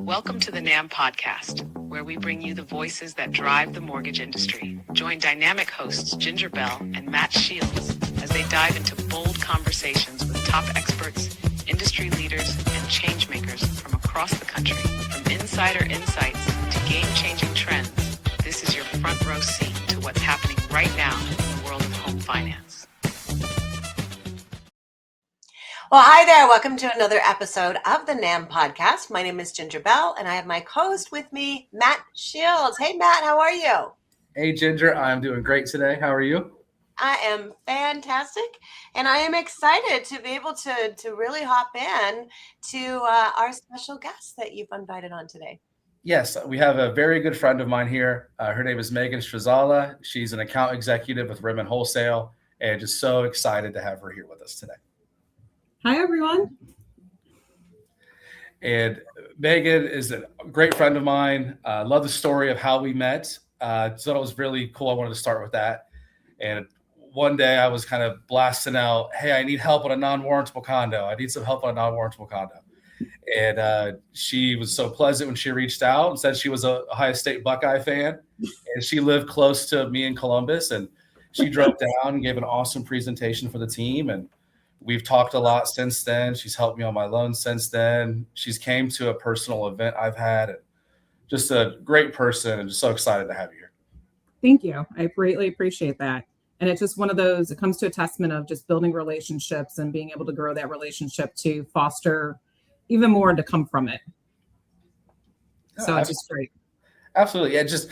Welcome to the NAMB Podcast, where we bring you the voices that drive the mortgage industry. Join dynamic hosts Ginger Bell and Matt Shields as they dive into bold conversations with top experts, industry leaders, and change makers from across the country. From insider insights to game-changing trends, this is your front row seat to what's happening right now in the world of home finance. Well, hi there. Welcome to another episode of the NAMB Podcast. My name is Ginger Bell, and I have my co-host with me, Matt Shields. Hey, Matt, how are you? Hey, Ginger. I'm doing great today. How are you? I am fantastic, and I am excited to be able to really hop in to our special guest that you've invited on today. Yes, we have a very good friend of mine here. Her name is Megan Strzala. She's an account executive with REMN Wholesale, and just so excited to have her here with us today. Hi, everyone. And Megan is a great friend of mine. Love the story of how we met. So it was really cool. I wanted to start with that. And one day I was kind of blasting out, hey, I need help on a non-warrantable condo. I need some help on a non-warrantable condo. And she was so pleasant when she reached out and said she was a Ohio State Buckeye fan. And she lived close to me in Columbus. And she drove down and gave an awesome presentation for the team. And we've talked a lot since then. She's helped me on my loan since then. She's came to a personal event I've had. And just a great person, and just so excited to have you here. Thank you. I greatly appreciate that. And it's just one of those, it comes to a testament of just building relationships and being able to grow that relationship to foster even more to come from it. So it's just great. Absolutely. Yeah, just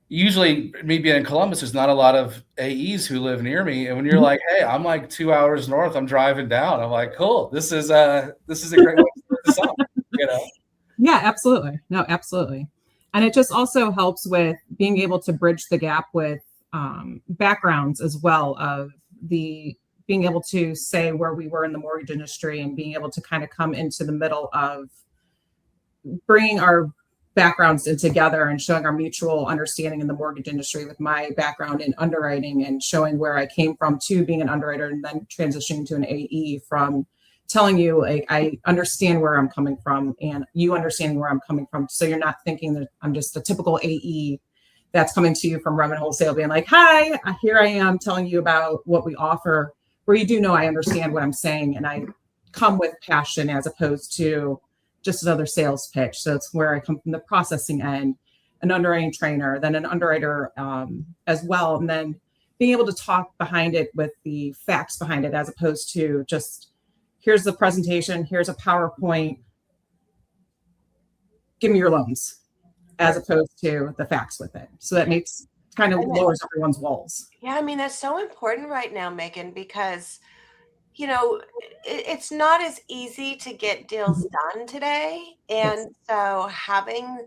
usually me being in Columbus, there's not a lot of AEs who live near me. And when you're like, hey, I'm like 2 hours north, I'm driving down. I'm like, cool. This is a great way to start this off, you know? Yeah, absolutely. No, absolutely. And it just also helps with being able to bridge the gap with backgrounds as well, of the being able to say where we were in the mortgage industry and being able to kind of come into the middle of bringing our backgrounds in together and showing our mutual understanding in the mortgage industry with my background in underwriting and showing where I came from to being an underwriter and then transitioning to an AE, from telling you, like, I understand where I'm coming from and you understanding where I'm coming from. So you're not thinking that I'm just a typical AE that's coming to you from REMN Wholesale being like, hi, here I am telling you about what we offer, where you do know I understand what I'm saying and I come with passion as opposed to just another sales pitch. So it's where I come from the processing end, an underwriting trainer, then an underwriter as well. And then being able to talk behind it with the facts behind it, as opposed to just, here's the presentation, here's a PowerPoint, give me your loans, as opposed to the facts with it. So that makes kind of lowers everyone's walls. Yeah, I mean, that's so important right now, Megan, because you know, it's not as easy to get deals done today. And so having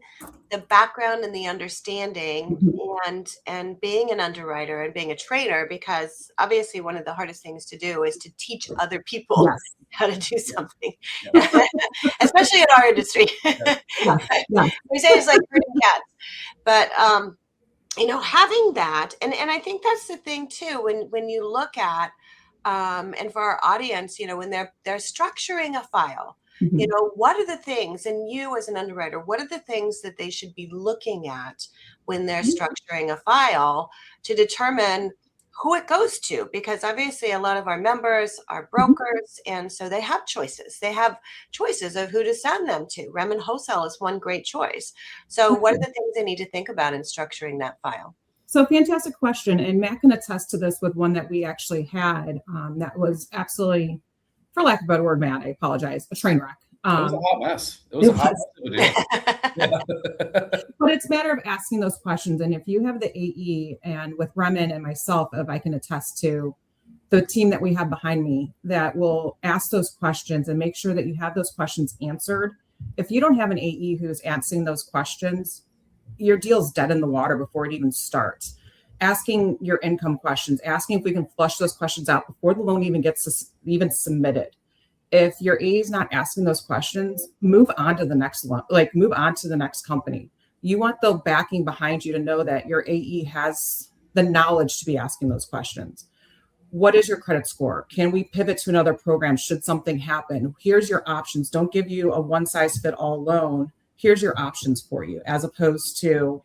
the background and the understanding and being an underwriter and being a trainer, because obviously one of the hardest things to do is to teach other people how to do something, especially in our industry. We say it's like herding cats, but you know, having that, and I think that's the thing too, when you look at, and for our audience, you know, when they're structuring a file, you know, what are the things, and you as an underwriter, what are the things that they should be looking at when they're structuring a file to determine who it goes to? Because obviously a lot of our members are brokers, and so they have choices. They have choices of who to send them to. REMN Wholesale is one great choice. So what are the things they need to think about in structuring that file? So fantastic question. And Matt can attest to this with one that we actually had that was absolutely, for lack of a better word, Matt, I apologize, a train wreck. It was a hot mess. It was a hot mess. But it's a matter of asking those questions. And if you have the AE, and with REMN and myself, if I can attest to the team that we have behind me that will ask those questions and make sure that you have those questions answered. If you don't have an AE who's answering those questions, your deal's dead in the water before it even starts. Asking your income questions, asking if we can flush those questions out before the loan even gets submitted. If your AE is not asking those questions, move on to the next loan, move on to the next company. You want the backing behind you to know that your AE has the knowledge to be asking those questions. What is your credit score? Can we pivot to another program should something happen? Here's your options. Don't give you a one size fit all loan Here's your options for you, as opposed to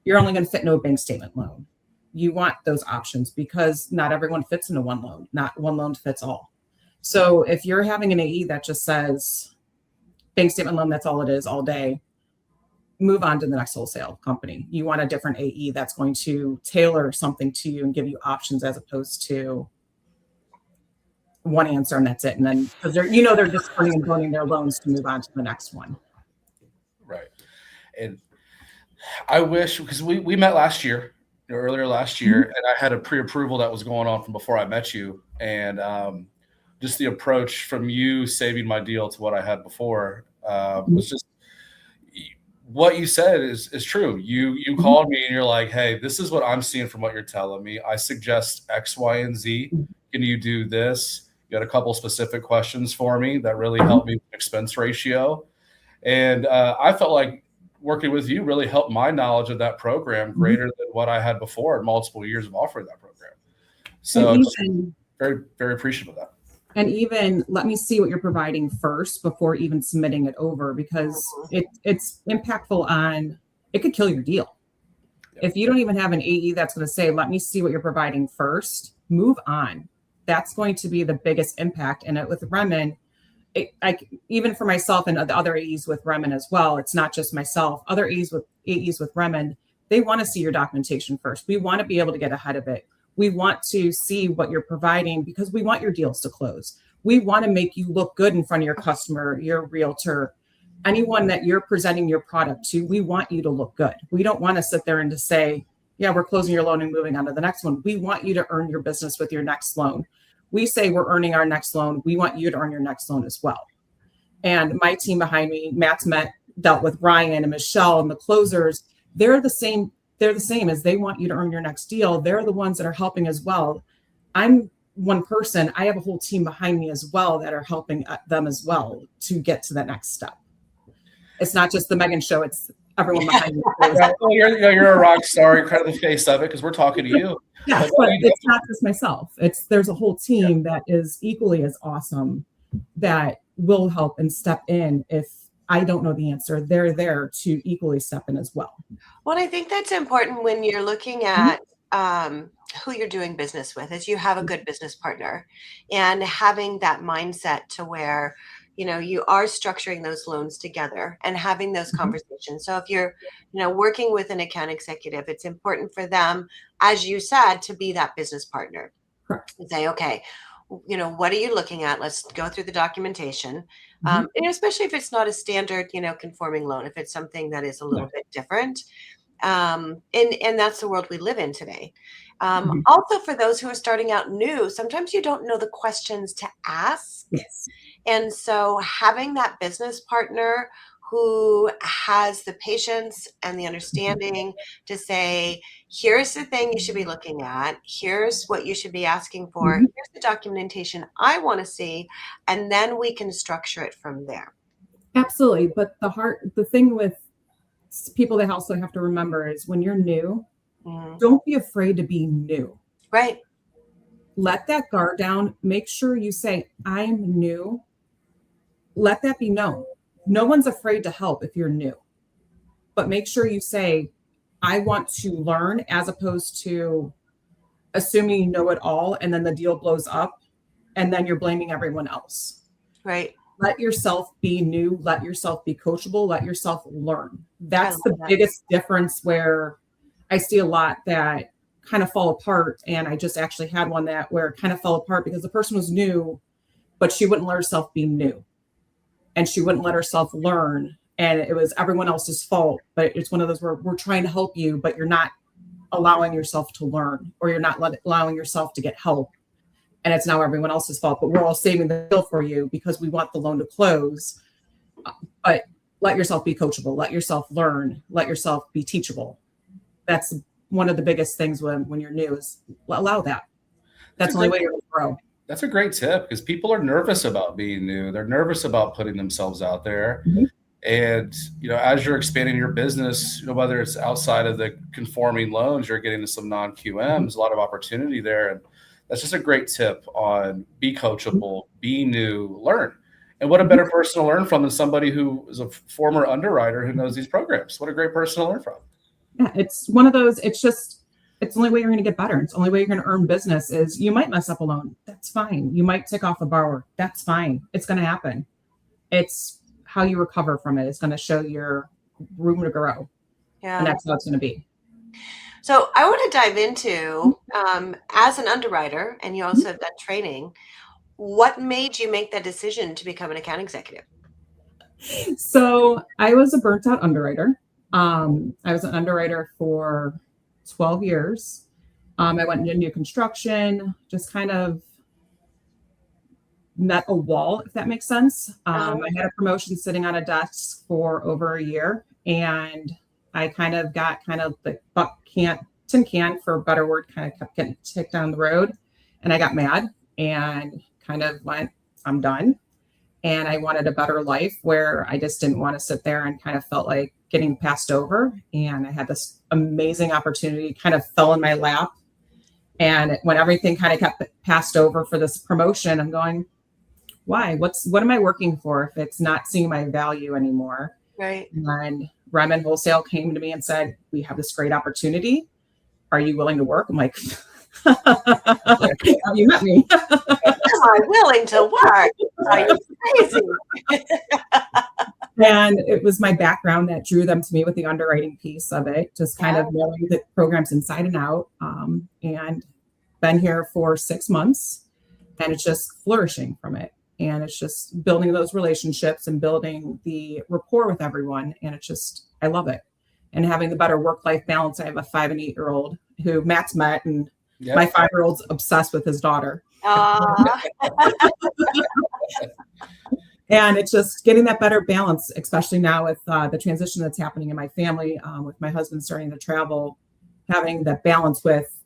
you're only going to fit into a bank statement loan. You want those options because not everyone fits into one loan. Not one loan fits all. So if you're having an AE that just says bank statement loan, that's all it is all day, move on to the next wholesale company. You want a different AE that's going to tailor something to you and give you options, as opposed to one answer and that's it. And then because they're just burning and burning their loans to move on to the next one. Right. And I wish, because we met last year, earlier last year, and I had a pre-approval that was going on from before I met you. And just the approach from you saving my deal to what I had before was just, what you said is true. You called me and you're like, hey, this is what I'm seeing from what you're telling me. I suggest X, Y, and Z. Can you do this? You had a couple specific questions for me that really helped me with expense ratio. And I felt like working with you really helped my knowledge of that program greater than what I had before in multiple years of offering that program. So very, very appreciative of that. And even let me see what you're providing first before even submitting it over, because it's impactful on, it could kill your deal. If you don't even have an AE that's going to say, let me see what you're providing first, move on. That's going to be the biggest impact. And with REMN, even for myself and the other AEs with REMN as well, it's not just myself, other AEs with REMN, they want to see your documentation first. We want to be able to get ahead of it. We want to see what you're providing because we want your deals to close. We want to make you look good in front of your customer, your realtor, anyone that you're presenting your product to. We want you to look good. We don't want to sit there and to say, yeah, we're closing your loan and moving on to the next one. We want you to earn your business with your next loan. We say we're earning our next loan. We want you to earn your next loan as well. And my team behind me, Matt's dealt with Ryan and Michelle and the closers. They're the same as they want you to earn your next deal. They're the ones that are helping as well. I'm one person. I have a whole team behind me as well that are helping them as well to get to that next step. It's not just the Megan show. It's everyone behind me. Well, you're a rock star. You're kind of the face of it because we're talking to you. Yes, but it's not just myself. There's a whole team that is equally as awesome that will help and step in if I don't know the answer. They're there to equally step in as well. Well, I think that's important when you're looking at who you're doing business with, is you have a good business partner and having that mindset to where, you are structuring those loans together and having those conversations. So if you're, working with an account executive, it's important for them, as you said, to be that business partner. Correct. And say, okay, what are you looking at? Let's go through the documentation. And especially if it's not a standard, conforming loan, if it's something that is a little bit different. And that's the world we live in today. Also, for those who are starting out new, sometimes you don't know the questions to ask. Yes. And so having that business partner who has the patience and the understanding to say, here's the thing you should be looking at, here's what you should be asking for, here's the documentation I want to see, and then we can structure it from there. Absolutely. But the thing with people that also have to remember is when you're new, don't be afraid to be new. Right. Let that guard down. Make sure you say, I'm new. Let that be known. No one's afraid to help if you're new, but make sure you say, I want to learn, as opposed to assuming you know it all and then the deal blows up and then you're blaming everyone else. Right. Let yourself be new. Let yourself be coachable. Let yourself learn. That's the biggest difference, where I see a lot that kind of fall apart. And I just actually had one where it kind of fell apart because the person was new, but she wouldn't let herself be new. And she wouldn't let herself learn. And it was everyone else's fault. But it's one of those where we're trying to help you, but you're not allowing yourself to learn, or you're not allowing yourself to get help. And it's now everyone else's fault, but we're all saving the deal for you because we want the loan to close. But let yourself be coachable. Let yourself learn. Let yourself be teachable. That's one of the biggest things when you're new, is allow that. That's the only way you're going to grow. That's a great tip, because people are nervous about being new. They're nervous about putting themselves out there. And, as you're expanding your business, whether it's outside of the conforming loans, you're getting to some non-QMs, a lot of opportunity there. And that's just a great tip on be coachable, be new, learn. And what a better person to learn from than somebody who is a former underwriter who knows these programs. What a great person to learn from. Yeah, it's one of those, it's the only way you're going to get better. It's the only way you're going to earn business is you might mess up a loan. That's fine. You might tick off a borrower. That's fine. It's going to happen. It's how you recover from it. It's going to show your room to grow. Yeah. And that's how it's going to be. So I want to dive into, as an underwriter, and you also have done training, what made you make that decision to become an account executive? So I was a burnt out underwriter. I was an underwriter for 12 years. I went into new construction, just kind of met a wall, if that makes sense. I had a promotion sitting on a desk for over a year, and I kind of got the tin can, for a better word, kind of kept getting kicked down the road. And I got mad and kind of went, I'm done. And I wanted a better life where I just didn't want to sit there and kind of felt like getting passed over. And I had this amazing opportunity kind of fell in my lap. And when everything kind of kept passed over for this promotion, I'm going, why? What am I working for if it's not seeing my value anymore? Right. And REMN Wholesale came to me and said, we have this great opportunity. Are you willing to work? I'm like, you met me. Am I willing to work? Are you crazy? And it was my background that drew them to me with the underwriting piece of it, just kind of knowing the programs inside and out. And been here for 6 months, and it's just flourishing from it. And it's just building those relationships and building the rapport with everyone. And it's just, I love it. And having the better work-life balance. I have a 5 and 8-year-old who Matt's met, and my 5-year-old's obsessed with his daughter. And it's just getting that better balance, especially now with the transition that's happening in my family, with my husband starting to travel, having that balance with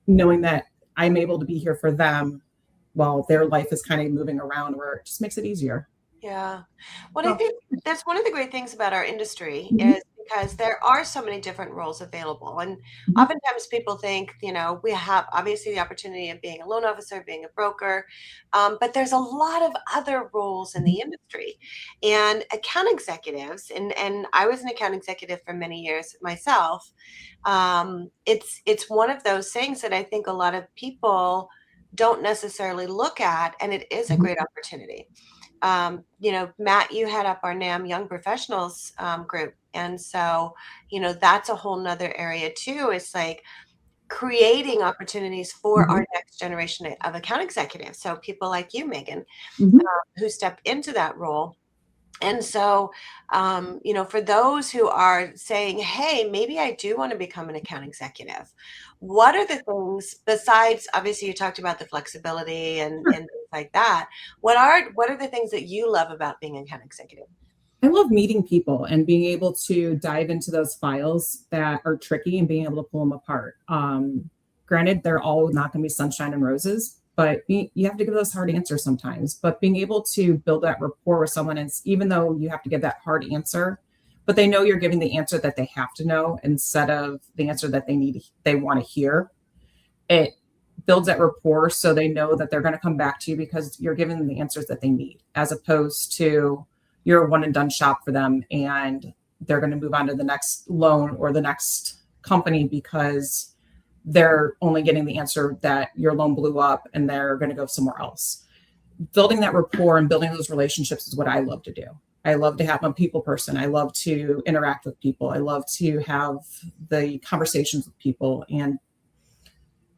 knowing that I'm able to be here for them while their life is kind of moving around, where it just makes it easier. Yeah. Well, I think that's one of the great things about our industry is because there are so many different roles available. And oftentimes people think, we have obviously the opportunity of being a loan officer, being a broker, but there's a lot of other roles in the industry. And account executives, and I was an account executive for many years myself, it's one of those things that I think a lot of people don't necessarily look at, and it is a great opportunity. Matt, you head up our NAMB Young Professionals group. And so, that's a whole nother area too. It's like creating opportunities for our next generation of account executives. So people like you, Megan, who step into that role. And so, for those who are saying, hey, maybe I do want to become an account executive, what are the things besides, obviously you talked about the flexibility and things like that. What are the things that you love about being an account executive? I love meeting people and being able to dive into those files that are tricky and being able to pull them apart. Granted, they're all not going to be sunshine and roses, but you have to give those hard answers sometimes. But being able to build that rapport with someone, and even though you have to give that hard answer, but they know you're giving the answer that they have to know instead of the answer that they want to hear. It builds that rapport so they know that they're going to come back to you because you're giving them the answers that they need, as opposed to you're a one and done shop for them and they're going to move on to the next loan or the next company because they're only getting the answer that your loan blew up and they're going to go somewhere else. Building that rapport and building those relationships is what I love to do. I love to have a people person. I love to interact with people. I love to have the conversations with people and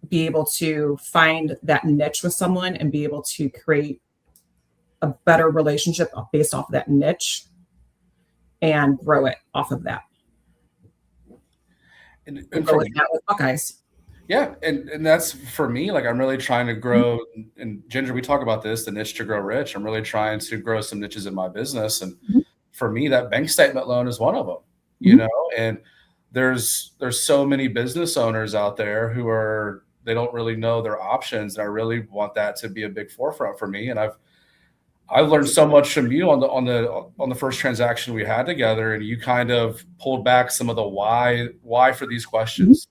be able to find that niche with someone and be able to create a better relationship based off of that niche and grow it off of that. And grow it with Buckeyes. Yeah. And that's for me, like I'm really trying to grow, and Ginger, we talk about this, the niche to grow rich. I'm really trying to grow some niches in my business. And for me, that bank statement loan is one of them, and there's so many business owners out there who they don't really know their options. And I really want that to be a big forefront for me. And I've learned so much from you on the first transaction we had together, and you kind of pulled back some of the why for these questions.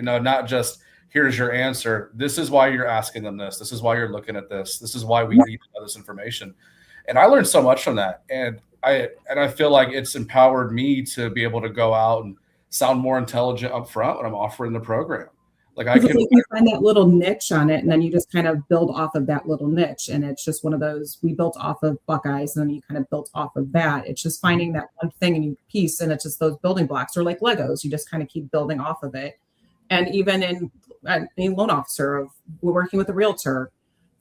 Not just here's your answer. This is why you're asking them this. This is why you're looking at this. This is why we need to know this information. And I learned so much from that. And I feel like it's empowered me to be able to go out and sound more intelligent up front when I'm offering the program. Like I can you find that little niche on it, and then you just kind of build off of that little niche. And it's just one of those, we built off of Buckeyes, and then you kind of built off of that. It's just finding that one thing and you piece, and it's just those building blocks, or like Legos, you just kind of keep building off of it. And even in a loan officer, of we're working with a realtor,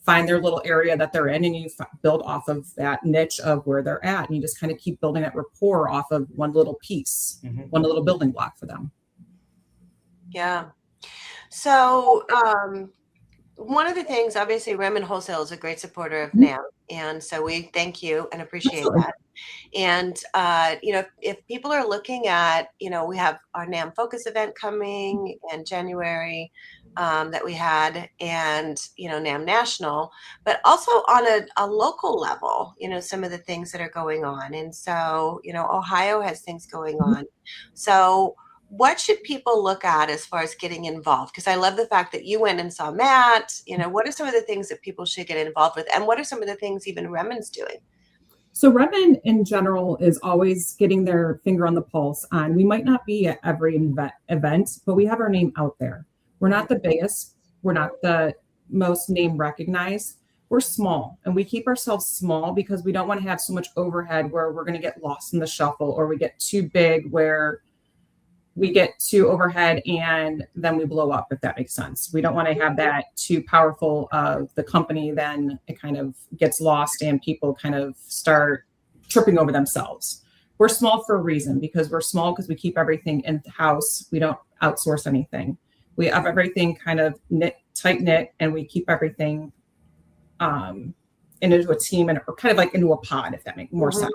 find their little area that they're in, and you build off of that niche of where they're at, and you just kind of keep building that rapport off of one little piece, one little building block for them. Yeah. So one of the things, obviously, REMN Wholesale is a great supporter of NAMB, and so we thank you and appreciate that. And if people are looking at, we have our NAMB Focus event coming in January that we had, and NAMB National, but also on a local level, some of the things that are going on. And so Ohio has things going on. So what should people look at as far as getting involved? Because I love the fact that you went and saw Matt. What are some of the things that people should get involved with? And what are some of the things even REMN's doing? So REMN in general is always getting their finger on the pulse on, we might not be at every event, but we have our name out there. We're not the biggest. We're not the most name recognized. We're small, and we keep ourselves small because we don't want to have so much overhead where we're going to get lost in the shuffle, or we get too big where we get too overhead and then we blow up, if that makes sense. We don't want to have that too powerful of the company, then it kind of gets lost and people kind of start tripping over themselves. We're small for a reason, because we're small because we keep everything in-house. We don't outsource anything. We have everything kind of tight knit, and we keep everything into a team, or kind of like into a pod, if that makes more sense.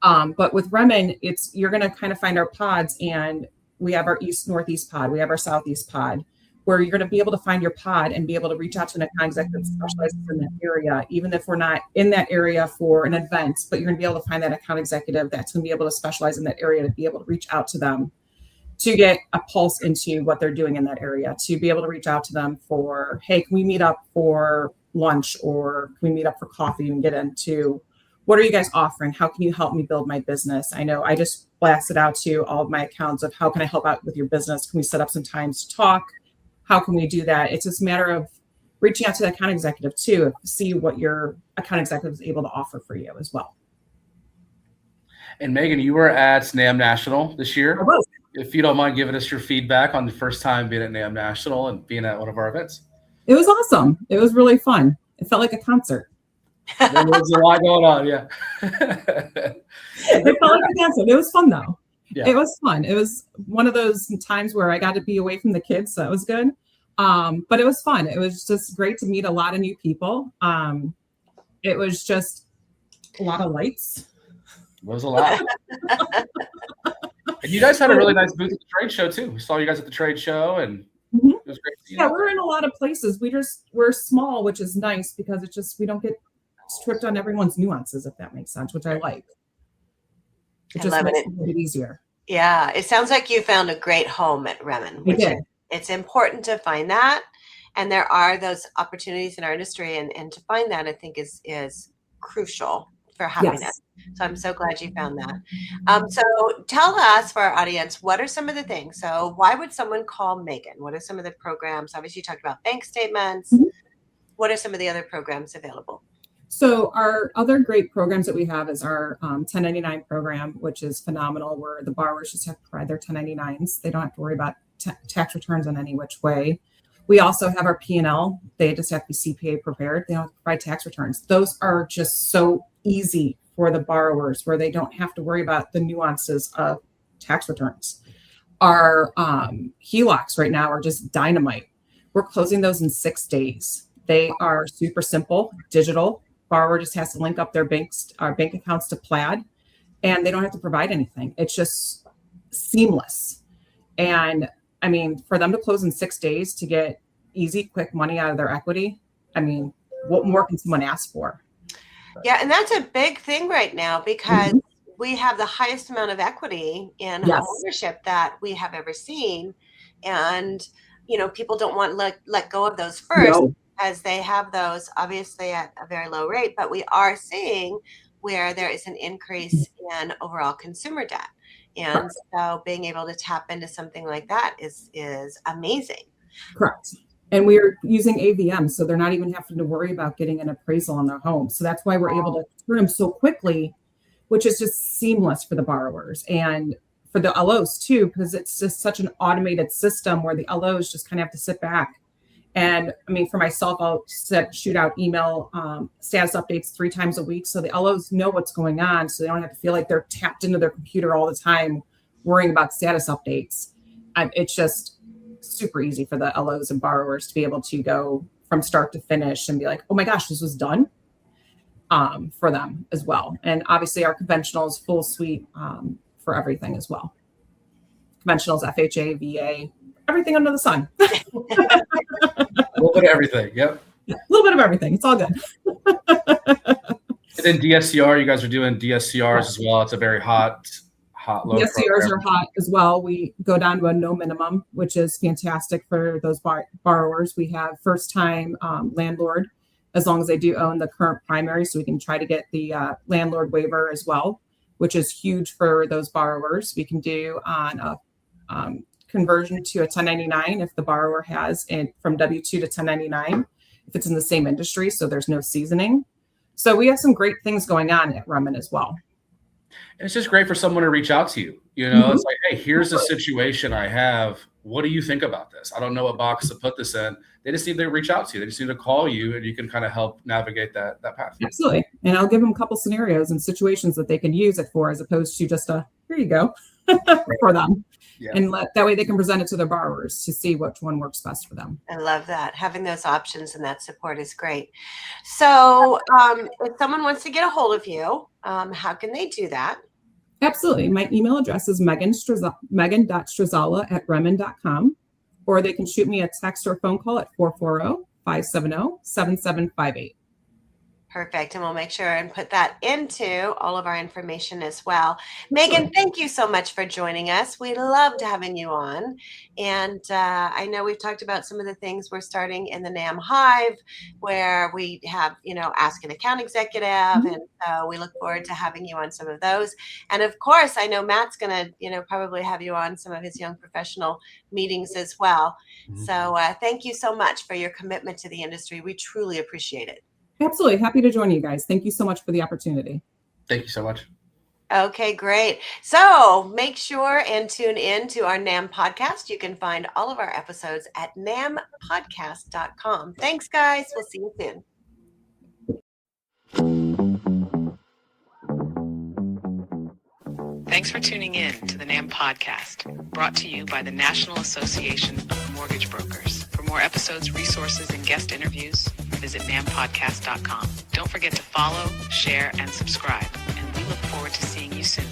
But with REMN, you're going to kind of find our pods, and we have our east northeast pod, we have our southeast pod, where you're going to be able to find your pod and be able to reach out to an account executive that specializes in that area, even if we're not in that area for an event. But you're going to be able to find that account executive that's going to be able to specialize in that area, to be able to reach out to them, to get a pulse into what they're doing in that area, to be able to reach out to them for, hey, can we meet up for lunch, or can we meet up for coffee, and get into, what are you guys offering? How can you help me build my business? I know I just blasted out to all of my accounts of, how can I help out with your business? Can we set up some times to talk? How can we do that? It's just a matter of reaching out to the account executive too, see what your account executive is able to offer for you as well. And Megan, you were at NAMB National this year. I was. If you don't mind giving us your feedback on the first time being at NAMB National and being at one of our events. It was awesome. It was really fun. It felt like a concert. There was a lot going on, yeah. It felt like a concert. It was fun though. Yeah. It was fun. It was one of those times where I got to be away from the kids, so that was good. But it was fun. It was just great to meet a lot of new people. It was just a lot of lights. It was a lot. And you guys had a really nice booth at the trade show too. We saw you guys at the trade show, and it was great to see you. Yeah, we're in a lot of places. We're small, which is nice, because it's just, we don't get stripped on everyone's nuances, if that makes sense, which I like. It just makes it easier. Yeah, it sounds like you found a great home at REMN. It's important to find that, and there are those opportunities in our industry, and to find that, I think, is crucial for happiness. Yes. So I'm so glad you found that. So tell us, for our audience, what are some of the things? So why would someone call Megan? What are some of the programs? Obviously, you talked about bank statements. What are some of the other programs available? So our other great programs that we have is our 1099 program, which is phenomenal, where the borrowers just have to provide their 1099s. They don't have to worry about tax returns in any which way. We also have our P&L. They just have to be CPA prepared. They don't have to provide tax returns. Those are just so easy for the borrowers, where they don't have to worry about the nuances of tax returns. Our HELOCs right now are just dynamite. We're closing those in 6 days. They are super simple, digital. Borrower just has to link up their bank accounts to Plaid, and they don't have to provide anything. It's just seamless. And I mean, for them to close in 6 days to get easy, quick money out of their equity, I mean, what more can someone ask for? Yeah, and that's a big thing right now, because we have the highest amount of equity in home ownership that we have ever seen. And, people don't want to let go of those first. as they have those obviously at a very low rate, but we are seeing where there is an increase in overall consumer debt. And so being able to tap into something like that is amazing. Correct. And we're using AVM, so they're not even having to worry about getting an appraisal on their home. So that's why we're able to turn them so quickly, which is just seamless for the borrowers and for the LOs too, because it's just such an automated system where the LOs just kind of have to sit back. And I mean, for myself, I'll shoot out email status updates 3 times a week. So the LOs know what's going on. So they don't have to feel like they're tapped into their computer all the time, worrying about status updates. It's just super easy for the LOs and borrowers to be able to go from start to finish and be like, oh my gosh, this was done for them as well. And obviously our conventionals full suite for everything as well. Conventionals, FHA, VA, everything under the sun. A little bit of everything. Yep. A little bit of everything. It's all good. And then DSCR, you guys are doing DSCRs as well. It's a very hot loan. DSCRs are hot as well. We go down to a no minimum, which is fantastic for those borrowers. We have first time landlord, as long as they do own the current primary. So we can try to get the landlord waiver as well, which is huge for those borrowers. We can do on a conversion to a 1099 if the borrower has from W-2 to 1099, if it's in the same industry, so there's no seasoning. So we have some great things going on at REMN as well. And it's just great for someone to reach out to you. You know, It's like, hey, here's a situation I have. What do you think about this? I don't know what box to put this in. They just need to reach out to you. They just need to call you, and you can kind of help navigate that path. Absolutely. And I'll give them a couple scenarios and situations that they can use it for, as opposed to just here you go for them. Yeah. And that way they can present it to their borrowers to see which one works best for them. I love that. Having those options and that support is great. So if someone wants to get a hold of you, how can they do that? Absolutely. My email address is megan.strzala@remn.com, or they can shoot me a text or phone call at 440-570-7758. Perfect. And we'll make sure and put that into all of our information as well. Megan, thank you so much for joining us. We loved having you on. And I know we've talked about some of the things we're starting in the NAMB Hive, where we have, Ask an Account Executive. And so we look forward to having you on some of those. And of course, I know Matt's going to, probably have you on some of his young professional meetings as well. So thank you so much for your commitment to the industry. We truly appreciate it. Absolutely. Happy to join you guys. Thank you so much for the opportunity. Thank you so much. Okay, great. So make sure and tune in to our NAMB podcast. You can find all of our episodes at nambpodcast.com. Thanks, guys. We'll see you soon. Thanks for tuning in to the NAMB Podcast, brought to you by the National Association of Mortgage Brokers. For more episodes, resources, and guest interviews, visit nambpodcast.com. Don't forget to follow, share, and subscribe, and we look forward to seeing you soon.